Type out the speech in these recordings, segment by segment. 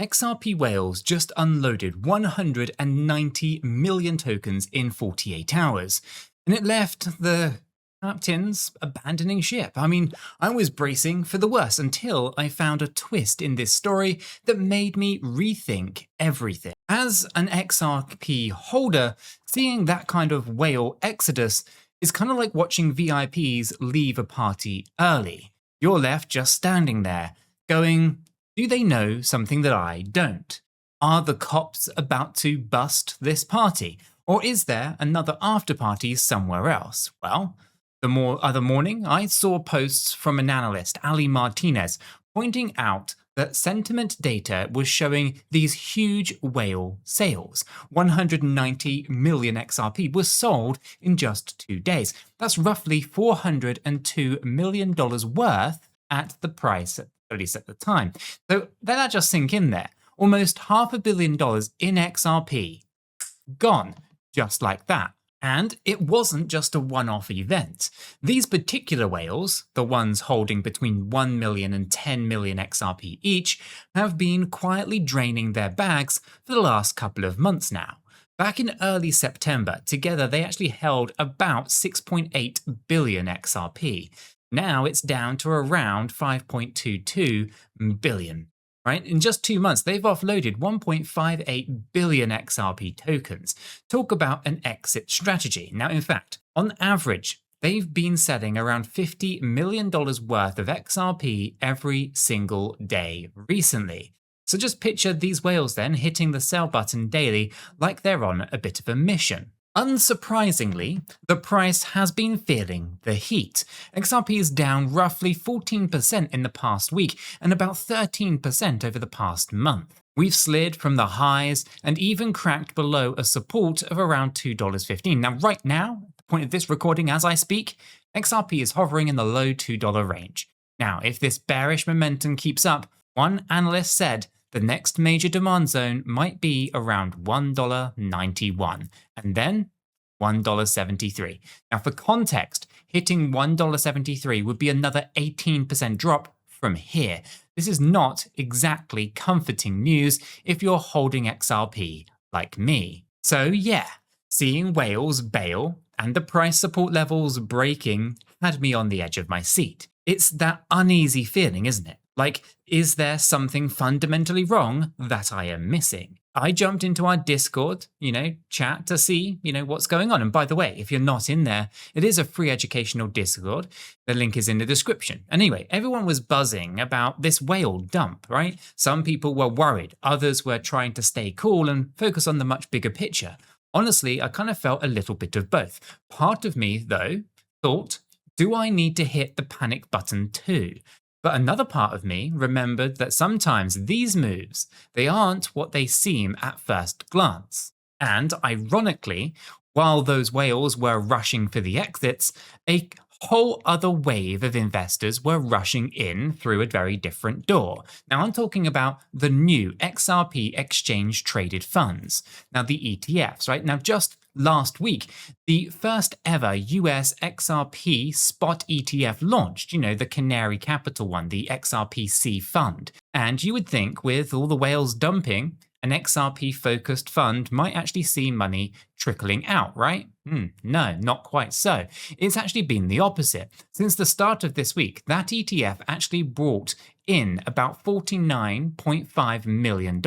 XRP whales just unloaded 190 million tokens in 48 hours, and it left the captains abandoning ship. I mean, I was bracing for the worst until I found a twist in this story that made me rethink everything. As an XRP holder, seeing that kind of whale exodus is kind of like watching VIPs leave a party early. You're left just standing there, going, do they know something that I don't? Are the cops about to bust this party? Or is there another after party somewhere else? Well, the other morning, I saw posts from an analyst, Ali Martinez, pointing out that sentiment data was showing these huge whale sales. 190 million XRP was sold in just 2 days. That's roughly $402 million worth at the price, at least at the time. So let that just sink in there. Almost $500 million in XRP. Gone, just like that. And it wasn't just a one-off event. These particular whales, the ones holding between 1 million and 10 million XRP each, have been quietly draining their bags for the last couple of months now. Back in early September, together they actually held about 6.8 billion XRP. Now it's down to around 5.22 billion. Right? In just 2 months, they've offloaded 1.58 billion XRP tokens. Talk about an exit strategy. Now, in fact, on average, they've been selling around $50 million worth of XRP every single day recently. So just picture these whales then hitting the sell button daily like they're on a bit of a mission. Unsurprisingly, the price has been feeling the heat. XRP is down roughly 14% in the past week and about 13% over the past month. We've slid from the highs and even cracked below a support of around $2.15. Now, right now, at the point of this recording as I speak, XRP is hovering in the low $2 range. Now, if this bearish momentum keeps up, one analyst said the next major demand zone might be around $1.91, and then $1.73. Now, for context, hitting $1.73 would be another 18% drop from here. This is not exactly comforting news if you're holding XRP like me. So yeah, seeing whales bail and the price support levels breaking had me on the edge of my seat. It's that uneasy feeling, isn't it? Like, is there something fundamentally wrong that I am missing? I jumped into our Discord, chat to see, what's going on. And by the way, if you're not in there, it is a free educational Discord. The link is in the description. And anyway, everyone was buzzing about this whale dump, right? Some people were worried. Others were trying to stay cool and focus on the much bigger picture. Honestly, I kind of felt a little bit of both. Part of me, though, thought, do I need to hit the panic button too? But another part of me remembered that sometimes these moves, they aren't what they seem at first glance. And ironically, while those whales were rushing for the exits, a whole other wave of investors were rushing in through a very different door. Now I'm talking about the new XRP exchange traded funds. Now the ETFs, right? Now just last week, the first ever US XRP spot ETF launched, the Canary Capital one, the XRPC fund. And you would think with all the whales dumping, an XRP focused fund might actually see money trickling out, right? No, not quite so. It's actually been the opposite. Since the start of this week, that ETF actually brought in about $49.5 million.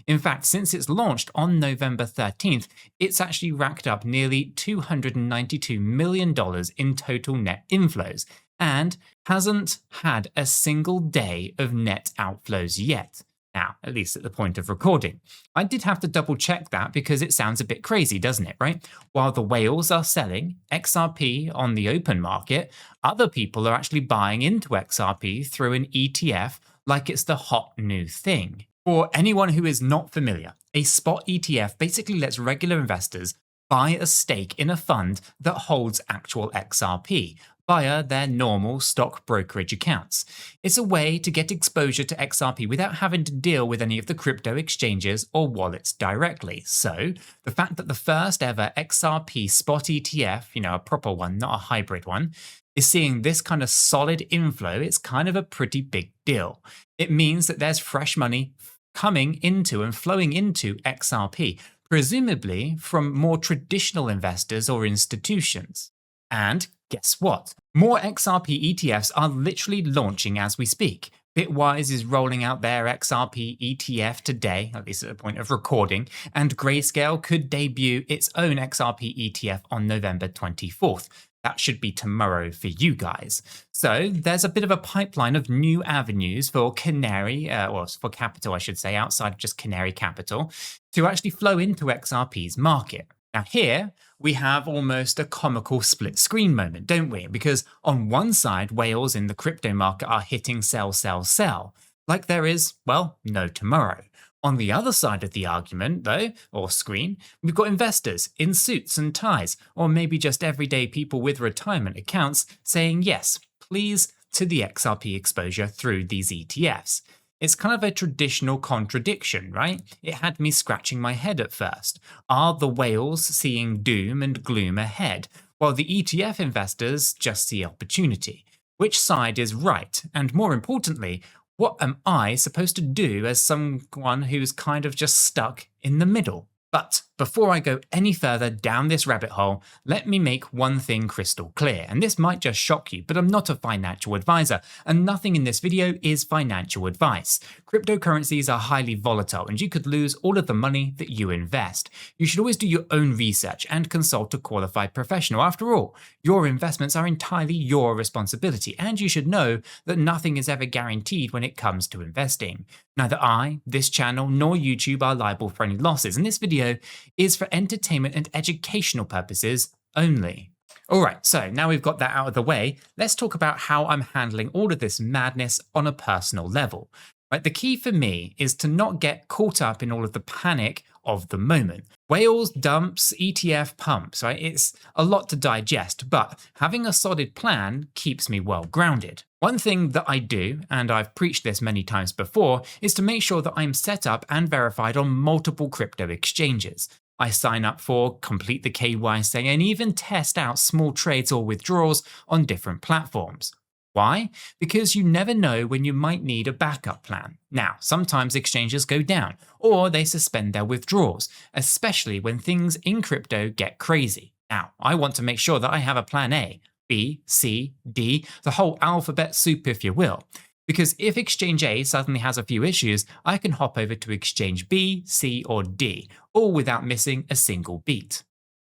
In fact, since it's launched on November 13th, it's actually racked up nearly $292 million in total net inflows and hasn't had a single day of net outflows yet. Now, at least at the point of recording. I did have to double check that because it sounds a bit crazy, doesn't it, right? While the whales are selling XRP on the open market, other people are actually buying into XRP through an ETF like it's the hot new thing. For anyone who is not familiar, a spot ETF basically lets regular investors buy a stake in a fund that holds actual XRP via their normal stock brokerage accounts. It's a way to get exposure to XRP without having to deal with any of the crypto exchanges or wallets directly. So the fact that the first ever XRP spot ETF, a proper one, not a hybrid one, is seeing this kind of solid inflow, it's kind of a pretty big deal. It means that there's fresh money coming into and flowing into XRP, presumably from more traditional investors or institutions. And guess what? More XRP ETFs are literally launching as we speak. Bitwise is rolling out their XRP ETF today, at least at the point of recording, and Grayscale could debut its own XRP ETF on November 24th. That should be tomorrow for you guys. So there's a bit of a pipeline of new avenues for Canary, or for capital, I should say, outside of just Canary Capital, to actually flow into XRP's market. Now here, we have almost a comical split screen moment, don't we? Because on one side, whales in the crypto market are hitting sell, sell, sell, like there is, well, no tomorrow. On the other side of the argument, though, or screen, we've got investors in suits and ties, or maybe just everyday people with retirement accounts saying yes, please, to the XRP exposure through these ETFs. It's kind of a traditional contradiction, right? It had me scratching my head at first. Are the whales seeing doom and gloom ahead, while the ETF investors just see opportunity? Which side is right? And more importantly, what am I supposed to do as someone who's kind of just stuck in the middle? But before I go any further down this rabbit hole, let me make one thing crystal clear, and this might just shock you, but I'm not a financial advisor, and nothing in this video is financial advice. Cryptocurrencies are highly volatile, and you could lose all of the money that you invest. You should always do your own research and consult a qualified professional. After all, your investments are entirely your responsibility, and you should know that nothing is ever guaranteed when it comes to investing. Neither I, this channel, nor YouTube are liable for any losses, and this video is for entertainment and educational purposes only. Alright, so now we've got that out of the way, let's talk about how I'm handling all of this madness on a personal level. Right, the key for me is to not get caught up in all of the panic of the moment. Whales, dumps, ETF pumps, right? It's a lot to digest, but having a solid plan keeps me well grounded. One thing that I do, and I've preached this many times before, is to make sure that I'm set up and verified on multiple crypto exchanges. I sign up for, complete the KYC, and even test out small trades or withdrawals on different platforms. Why? Because you never know when you might need a backup plan. Now, sometimes exchanges go down, or they suspend their withdrawals, especially when things in crypto get crazy. Now, I want to make sure that I have a plan A, B, C, D, the whole alphabet soup if you will. Because if exchange A suddenly has a few issues, I can hop over to exchange B, C, or D, all without missing a single beat.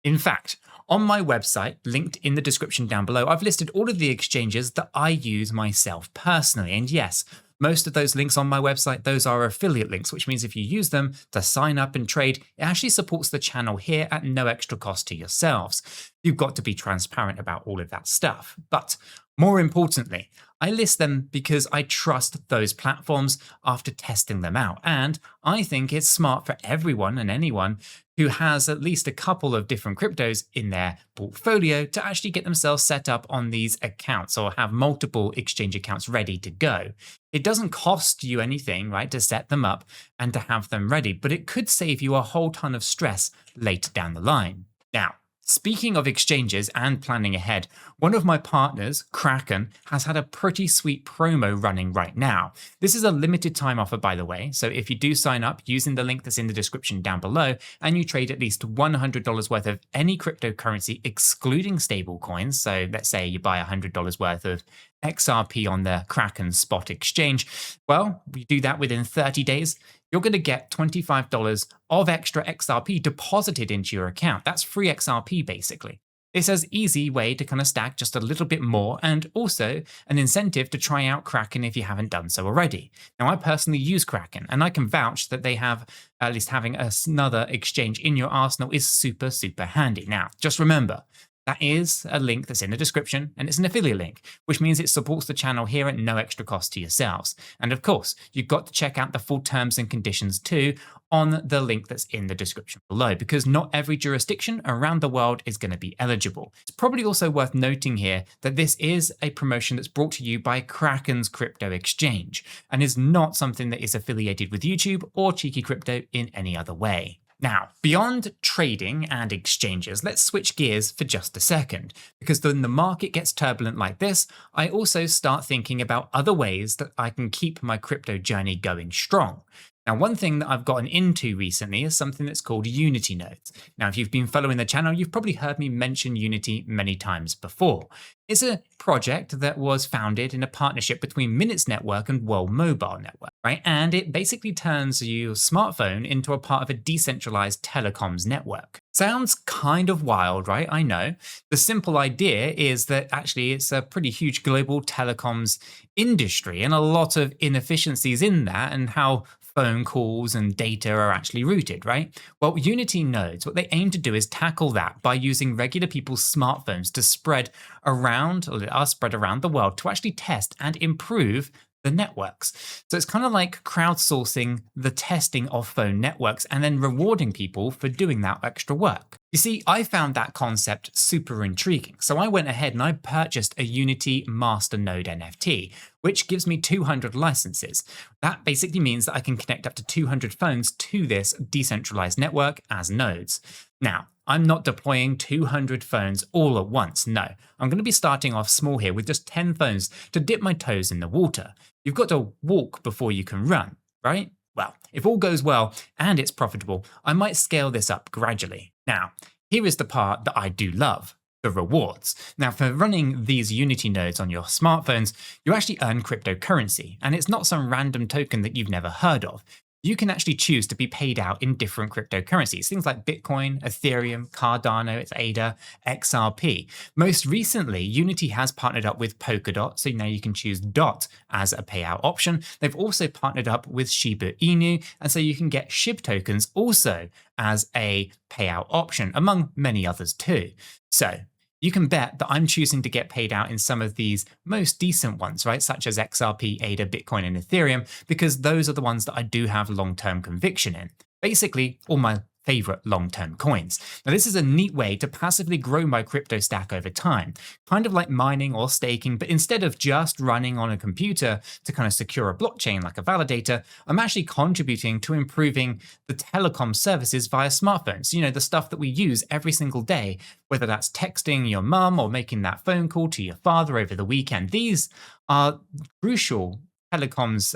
In fact, on my website, linked in the description down below, I've listed all of the exchanges that I use myself personally. And yes, most of those links on my website, those are affiliate links, which means if you use them to sign up and trade, it actually supports the channel here at no extra cost to yourselves. You've got to be transparent about all of that stuff. But more importantly, I list them because I trust those platforms after testing them out. And I think it's smart for everyone and anyone who has at least a couple of different cryptos in their portfolio to actually get themselves set up on these accounts or have multiple exchange accounts ready to go. It doesn't cost you anything, right, to set them up and to have them ready, but it could save you a whole ton of stress later down the line. Now, speaking of exchanges and planning ahead, one of my partners, Kraken, has had a pretty sweet promo running right now. This is a limited time offer, by the way, so if you do sign up using the link that's in the description down below and you trade at least $100 worth of any cryptocurrency excluding stablecoins, so let's say you buy $100 worth of XRP on the Kraken spot exchange, well, you do that within 30 days, you're going to get $25 of extra XRP deposited into your account. That's free XRP, basically. It's an easy way to kind of stack just a little bit more and also an incentive to try out Kraken if you haven't done so already. Now, I personally use Kraken and I can vouch that they have, at least having another exchange in your arsenal is super, super handy. Now, just remember, that is a link that's in the description and it's an affiliate link, which means it supports the channel here at no extra cost to yourselves. And of course, you've got to check out the full terms and conditions too on the link that's in the description below, because not every jurisdiction around the world is going to be eligible. It's probably also worth noting here that this is a promotion that's brought to you by Kraken's crypto exchange and is not something that is affiliated with YouTube or Cheeky Crypto in any other way. Now, beyond trading and exchanges, let's switch gears for just a second, because when the market gets turbulent like this, I also start thinking about other ways that I can keep my crypto journey going strong. Now, one thing that I've gotten into recently is something that's called Unity nodes. Now, if you've been following the channel, you've probably heard me mention Unity many times before. It's a project that was founded in a partnership between Minutes Network and World Mobile Network, right? And it basically turns your smartphone into a part of a decentralized telecoms network. Sounds kind of wild, right? I know. The simple idea is that actually it's a pretty huge global telecoms industry and a lot of inefficiencies in that and how phone calls and data are actually routed, right? Well, Unity nodes, what they aim to do is tackle that by using regular people's smartphones to spread around the world to actually test and improve the networks. So it's kind of like crowdsourcing the testing of phone networks and then rewarding people for doing that extra work. You see, I found that concept super intriguing. So I went ahead and I purchased a Unity Masternode NFT, which gives me 200 licenses. That basically means that I can connect up to 200 phones to this decentralized network as nodes. Now, I'm not deploying 200 phones all at once, no. I'm going to be starting off small here with just 10 phones to dip my toes in the water. You've got to walk before you can run, right? Well, if all goes well and it's profitable, I might scale this up gradually. Now, here is the part that I do love. The rewards. Now, for running these Unity nodes on your smartphones, you actually earn cryptocurrency, and it's not some random token that you've never heard of. You can actually choose to be paid out in different cryptocurrencies, things like Bitcoin, Ethereum, Cardano, it's ADA, XRP. Most recently, Unity has partnered up with Polkadot, so now you can choose DOT as a payout option. They've also partnered up with Shiba Inu, and so you can get SHIB tokens also as a payout option, among many others too. So you can bet that I'm choosing to get paid out in some of these most decent ones, right? Such as XRP, ADA, Bitcoin, and Ethereum, because those are the ones that I do have long-term conviction in. Basically, all my favorite long-term coins. Now, this is a neat way to passively grow my crypto stack over time, kind of like mining or staking, but instead of just running on a computer to kind of secure a blockchain like a validator, I'm actually contributing to improving the telecom services via smartphones, the stuff that we use every single day, whether that's texting your mum or making that phone call to your father over the weekend. These are crucial telecoms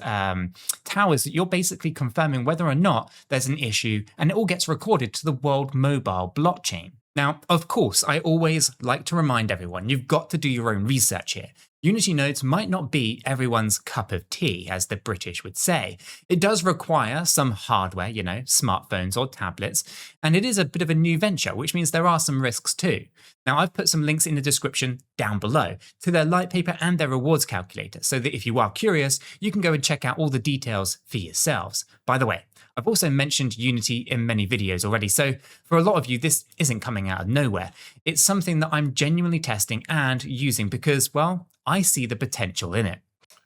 towers that you're basically confirming whether or not there's an issue, and it all gets recorded to the World Mobile blockchain. Now, of course, I always like to remind everyone, you've got to do your own research here. Unity nodes might not be everyone's cup of tea, as the British would say. It does require some hardware, smartphones or tablets, and it is a bit of a new venture, which means there are some risks too. Now, I've put some links in the description down below to their light paper and their rewards calculator, so that if you are curious, you can go and check out all the details for yourselves. By the way, I've also mentioned Unity in many videos already, so for a lot of you, this isn't coming out of nowhere. It's something that I'm genuinely testing and using because, well, I see the potential in it.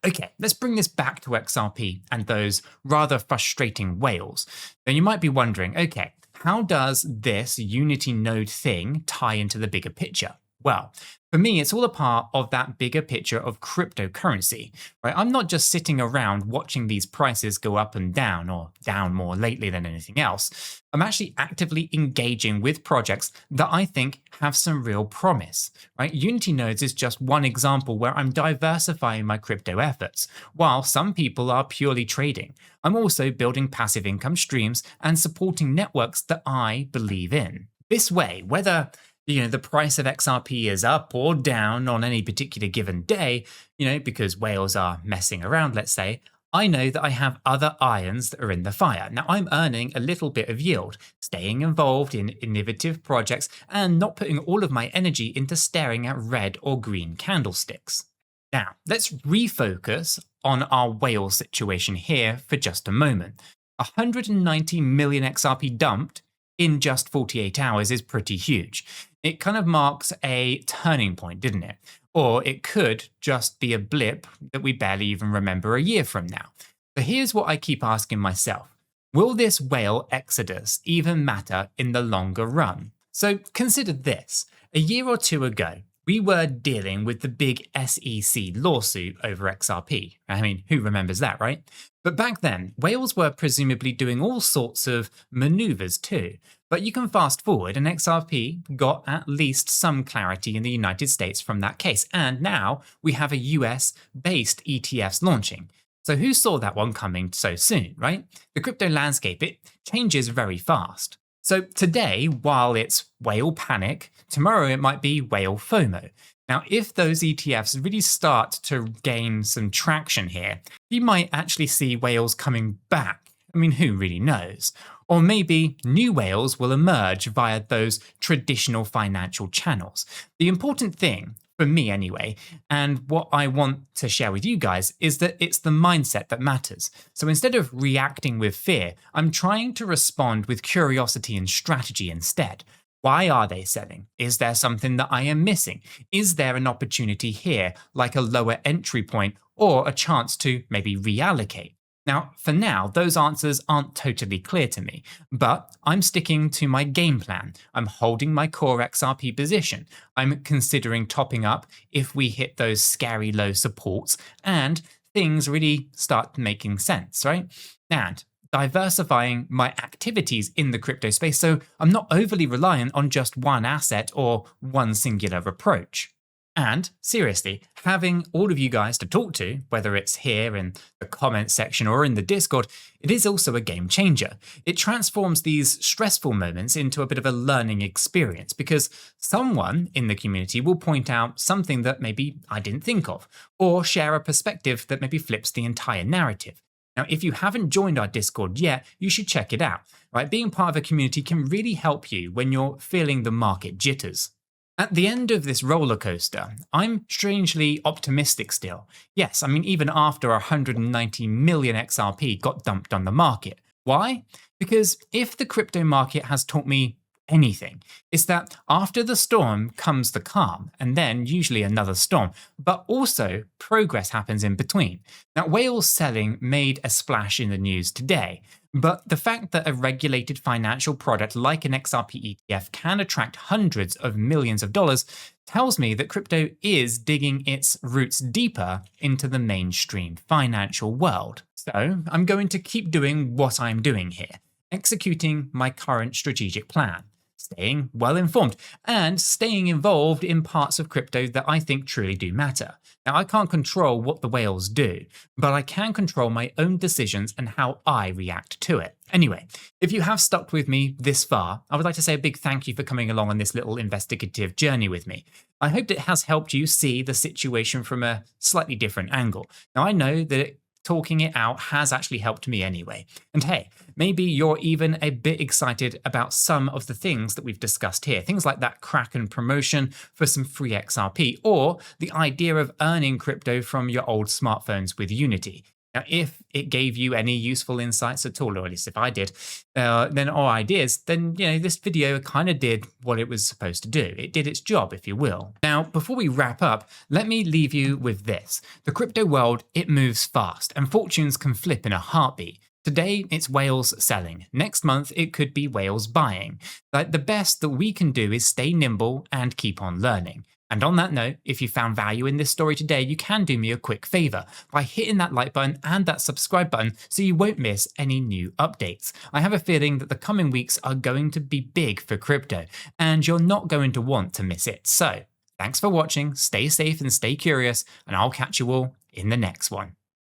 Okay, let's bring this back to XRP and those rather frustrating whales. Now, you might be wondering, okay, how does this Unity node thing tie into the bigger picture? Well, for me, it's all a part of that bigger picture of cryptocurrency, right? I'm not just sitting around watching these prices go up and down, or down more lately than anything else. I'm actually actively engaging with projects that I think have some real promise, right? Unity nodes is just one example where I'm diversifying my crypto efforts. While some people are purely trading, I'm also building passive income streams and supporting networks that I believe in. This way, whether the price of XRP is up or down on any particular given day, because whales are messing around, let's say, I know that I have other irons that are in the fire. Now, I'm earning a little bit of yield, staying involved in innovative projects and not putting all of my energy into staring at red or green candlesticks. Now, let's refocus on our whale situation here for just a moment. 190 million XRP dumped in just 48 hours is pretty huge. It kind of marks a turning point, didn't it? Or it could just be a blip that we barely even remember a year from now. So here's what I keep asking myself. Will this whale exodus even matter in the longer run? So consider this. A year or two ago, we were dealing with the big SEC lawsuit over XRP. I mean, who remembers that, right? But back then, whales were presumably doing all sorts of maneuvers too. But you can fast forward and XRP got at least some clarity in the United States from that case. And now we have a US-based ETFs launching. So who saw that one coming so soon, right? The crypto landscape, it changes very fast. So today, while it's whale panic, tomorrow it might be whale FOMO. Now, if those ETFs really start to gain some traction here, you might actually see whales coming back. I mean, who really knows? Or maybe new whales will emerge via those traditional financial channels. The important thing, for me anyway, and what I want to share with you guys, is that it's the mindset that matters. So instead of reacting with fear, I'm trying to respond with curiosity and strategy instead. Why are they selling? Is there something that I am missing? Is there an opportunity here, like a lower entry point or a chance to maybe reallocate? Now, for now, those answers aren't totally clear to me, but I'm sticking to my game plan. I'm holding my core XRP position. I'm considering topping up if we hit those scary low supports and things really start making sense, right? And diversifying my activities in the crypto space so I'm not overly reliant on just one asset or one singular approach. And seriously, having all of you guys to talk to, whether it's here in the comments section or in the Discord, it is also a game changer. It transforms these stressful moments into a bit of a learning experience because someone in the community will point out something that maybe I didn't think of, or share a perspective that maybe flips the entire narrative. Now, if you haven't joined our Discord yet, you should check it out. Right? Being part of a community can really help you when you're feeling the market jitters. At the end of this roller coaster, I'm strangely optimistic still. Yes, I mean, even after 190 million XRP got dumped on the market. Why? Because if the crypto market has taught me anything, it's that after the storm comes the calm, and then usually another storm, but also progress happens in between. Now, whale selling made a splash in the news today, but the fact that a regulated financial product like an XRP ETF can attract hundreds of millions of dollars tells me that crypto is digging its roots deeper into the mainstream financial world. So I'm going to keep doing what I'm doing here, executing my current strategic plan, staying well informed, and staying involved in parts of crypto that I think truly do matter. Now, I can't control what the whales do, but I can control my own decisions and how I react to it. Anyway, if you have stuck with me this far, I would like to say a big thank you for coming along on this little investigative journey with me. I hope it has helped you see the situation from a slightly different angle. Now, I know that talking it out has actually helped me anyway. And hey, maybe you're even a bit excited about some of the things that we've discussed here. Things like that Kraken promotion for some free XRP, or the idea of earning crypto from your old smartphones with Unity. Now, if it gave you any useful insights at all, or at least if I did, or ideas, then this video kind of did what it was supposed to do. It did its job, if you will. Now, before we wrap up, let me leave you with this. The crypto world, it moves fast, and fortunes can flip in a heartbeat. Today, it's whales selling. Next month, it could be whales buying. Like, the best that we can do is stay nimble and keep on learning. And on that note, if you found value in this story today, you can do me a quick favor by hitting that like button and that subscribe button so you won't miss any new updates. I have a feeling that the coming weeks are going to be big for crypto, and you're not going to want to miss it. So, thanks for watching, stay safe and stay curious, and I'll catch you all in the next one.